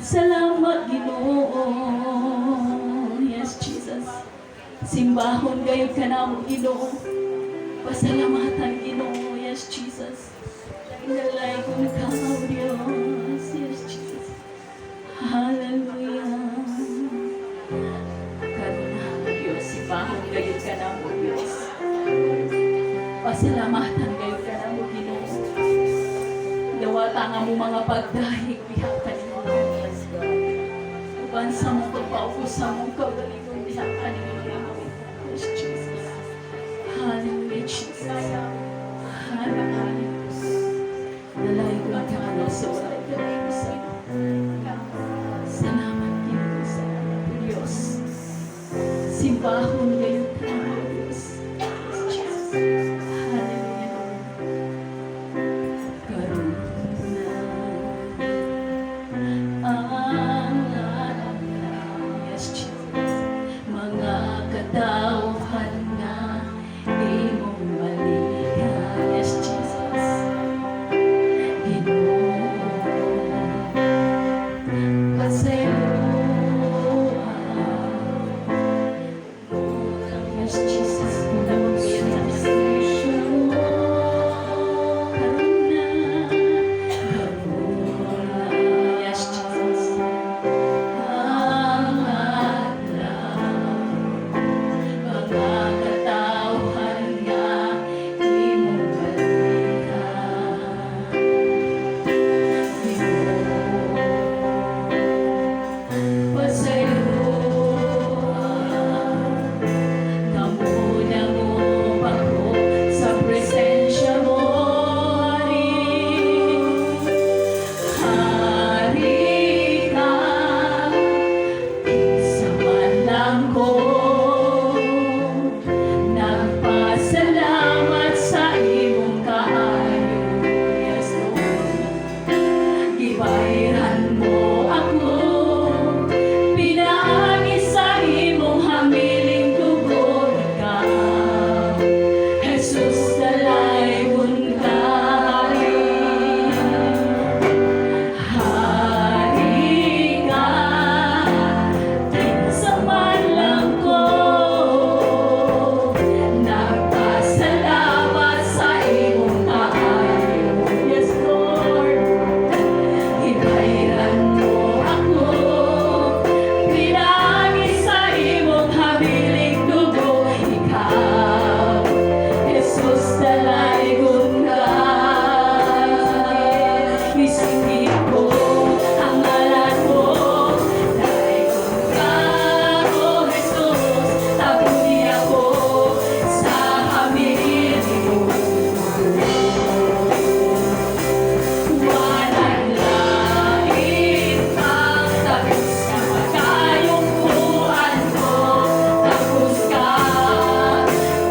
Salamat, Ginoo. Yes, Jesus. Simbahon gayud ka namo, Ginoo. Pasalamatan, Ginoo. Yes, Jesus. Inalay ko ka, Diyos. Yes, Jesus. Hallelujah. Karuna, Diyos. Simbahon gayud ka namo, Diyos. Pasalamatan gayud ka namo, Ginoo. Dawata nga mo mga pagdahig, bihak ka ni Uban sa mong pagpaupo sa mong kagalingon, bihak ka ni Yes, Jesus. Hallelujah, Jesus. Hallelujah. Nalay ko ang kakalaw sa walang kalaikusan. Salamat, Ginoo, sa Diyos. Simbahon ngayon ka naman, Diyos. Yes, Jesus. Hallelujah. Karuna ang alam na, yes, Jesus. Mga katauhan nga, imong balikan, yes, Jesus. Ginoo, pasaylohan, yes, Jesus. Yes, Jesus. Ang adlaw, mga katauhan nga, imong balikan. Ginoo, pasaylohan, namo ako sa presensya mo, Hari ka, isa man lang ko nagpasalamat sa imong kaayo. Yes, Lord. Gibahiran mo ako, pinaagi sa imong hamiling dugo, ikaw, Jesus, dalaygon ka. Hari ka, isa man lang ko nagpasalamat sa imong kaayo. Yes, Lord. Ibahiran mo ako, pinagi sa imong habiling dugo, ikaw, Jesus, dalaygon ka. Isingin ko ang ngalan mo, dalaygon ka, O Jesus, tabunin ako sa habiling dugo. Walang lain pang tapos sa pagkayungkuan mo, tapos ka,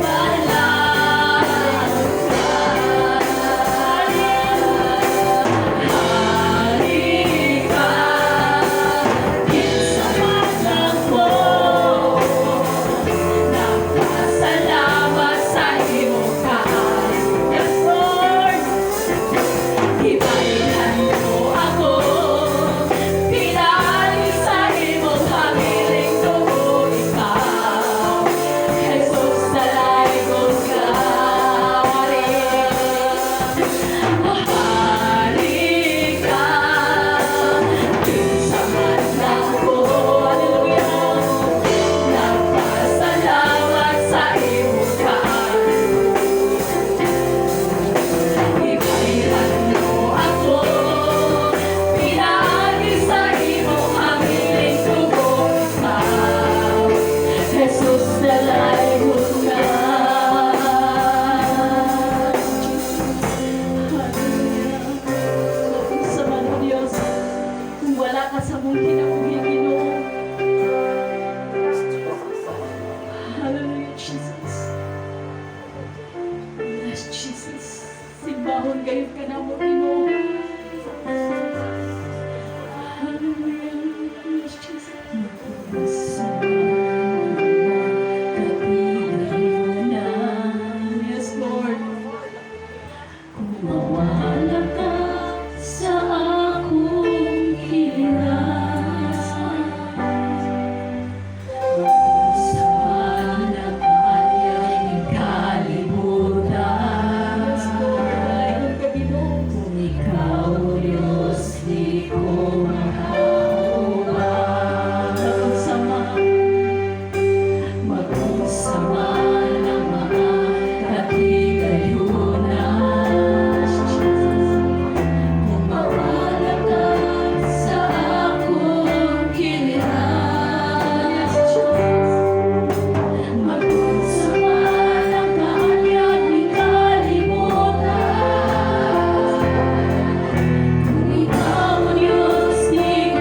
balang ka. Hari ka, isa man lang ko nagpasalamat sa imong kaayo. Yes, Lord. Ibahiran mo ako, pinali sa imong habiling dugo, ikaw, Jesus, dalaygon ka. Hari ka, isa man lang ko, hallelujah, nagpasalamat sa imong kaayo. Ibahiran mo ako, pinagi sa imong habiling dugo, ikaw, Jesus, dalaygon ka. Hallelujah. Kung sa man, O Diyos, kung wala ka sa mong kinabuhi, Ginoo. Hallelujah, Jesus. Yes, Jesus. Simbahon gayud ka namo, Ginoo. Hallelujah. Yes, Jesus. Yes, Lord. Kung mawala ka sa akong hirap, Magsama ng mga katigayunan. Kung mawala ka sa akong giliran, magsama ng kanyang ikalimutan. Kung ikaw ang Diyos, di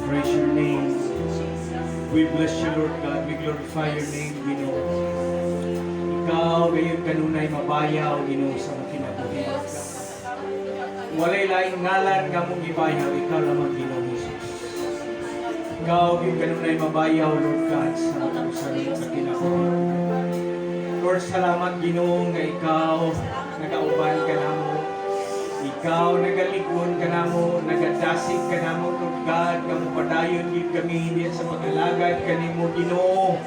praise your name. We bless you, Lord God. We glorify your name, Ginoo. Ikaw, gayon kanunay mabayaw, Ginoo, sa mga kinabuhi. Walay laing ngalan nga mong ibayaw, ikaw lamang, Ginoo Jesus. Ikaw, gayon kanunay mabayaw, Lord God, sa mga sa kinabuhi. Lord, salamat, Ginoo, nga ikaw, nagauban ka namo. Ikaw, nagalikon ka namo, nagadasig ka namo, Lord God, nga mupadayon gid kami hindi sa pag-alagad kanimo, Ginoo.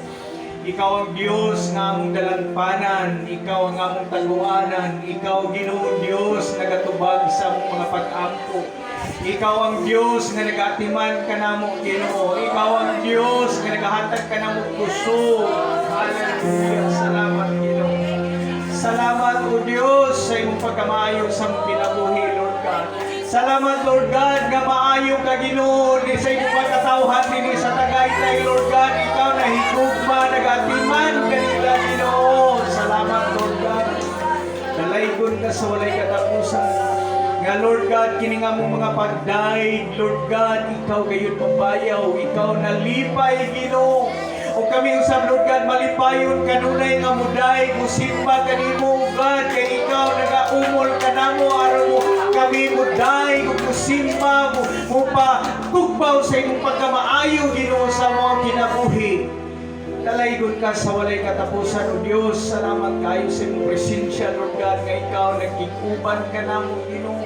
Ikaw ang Diyos nga among dalanpanan, ikaw ang among taguanan, ikaw, Ginoo Diyos, nagatubag sa among mga pag-ampo. Ikaw ang Diyos nga nagatiman ka namo, Ginoo. Ikaw ang Diyos nga nagahatag ka namo puso. Hallelujah. Salamat, Ginoo. Salamat, O Diyos, sa imong pagkamaayo sa among kinabuhi, Lord God. Salamat, Lord God, nga maayo ka, Ginoo, sa imong pagkatawhan din sa Tagaytay, Lord God. Ikaw na higugma, nagatiman kanila, Ginoo. Salamat, Lord God. Dalaygon ka sa walay katapusan. Nga, Lord God, kining among mga pagdaig, Lord God, ikaw gayon mabayaw, ikaw nalipay, Ginoo. O kami usab, Lord God, malipayon kanunay nga muday, musimba kanimo, God, kay ikaw nagaumol ka namo, aron mo kami muday, kung musimba, mo pa tugbaw sa imong pagkamaayo, Ginoo, sa mga kinabuhi. Dalaygon ka sa walay katapusan, O Diyos. Salamat kayo sa imong presensya, Lord God, nga ikaw nagkikuban ka namo, Ginoo.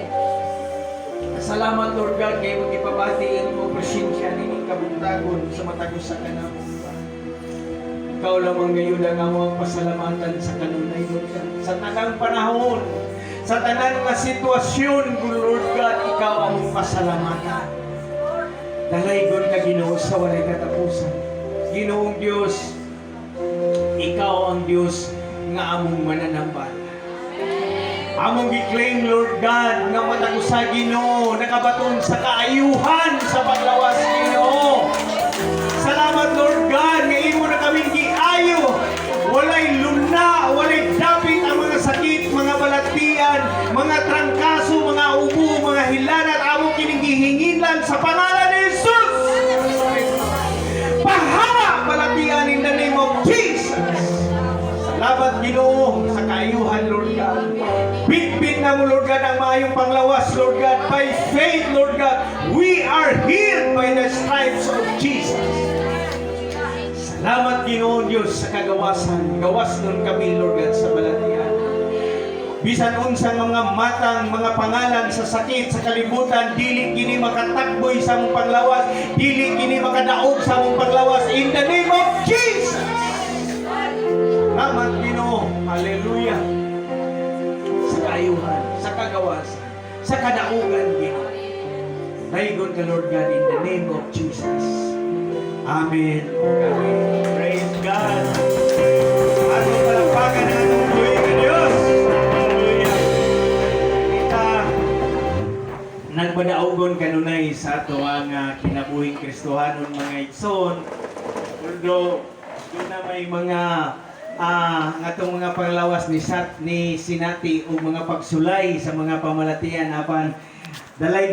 Salamat, Lord God, kay magipabati ang imong presensya nining kabuntagon sa matagos sa kanamo. Ikaw lamang ngayon ang among pasalamatan sa kanunay, Lord God. Sa tanang panahon, sa tanang nga sitwasyon, Lord God, ikaw among pasalamatan. Dalaygon ka, Ginoo, sa walay katapusan. Ginoong Diyos, ikaw ang Diyos nga among mananambal. Among gi-claim, Lord God, nga matagos sa Ginoo, nakabaton sa kaayuhan sa paglawas, Ginoo. Salamat, Lord God, nga imo na kaming giayo. Walay luna, walay dapit ang mga sakit, mga balatian, mga trangkaso, mga ubo, mga hilanat, among kinigihingilan sa pangalan ni Jesus. Pahama balatian in the name of Jesus. Salamat, Ginoo, sa kaayuhan, Lord God. Bitbit na mo, Lord God, ang maayong panglawas, Lord God. By faith, Lord God, we are healed by the stripes of Jesus. Salamat, Ginoo Diyos, sa kagawasan. Gawas nun kami, Lord God, sa balatian. Bisan unsang mga matang, mga pangalan sa sakit, sa kalibutan, dili kini makatakboy sa mong panglawas, dili kini makadaog sa mong panglawas. In the name of Jesus! Salamat, Ginoo. Hallelujah. Sa kaayuhan, sa kagawasan, sa kadaugan, Ginoo. Daygon ka, Lord God, in the name of Jesus. Amen. Amen. Praise God. Ato palakpakan na itong buhay ka, Diyos. Hallelujah. Kita, nagmadaugon kanunay sa ato ang kinabuhing Kristohanon, mga igsoon. Although, doon na may mga atong mga panglawas ni Sinati o mga pagsulay sa mga pamalatian apan dalay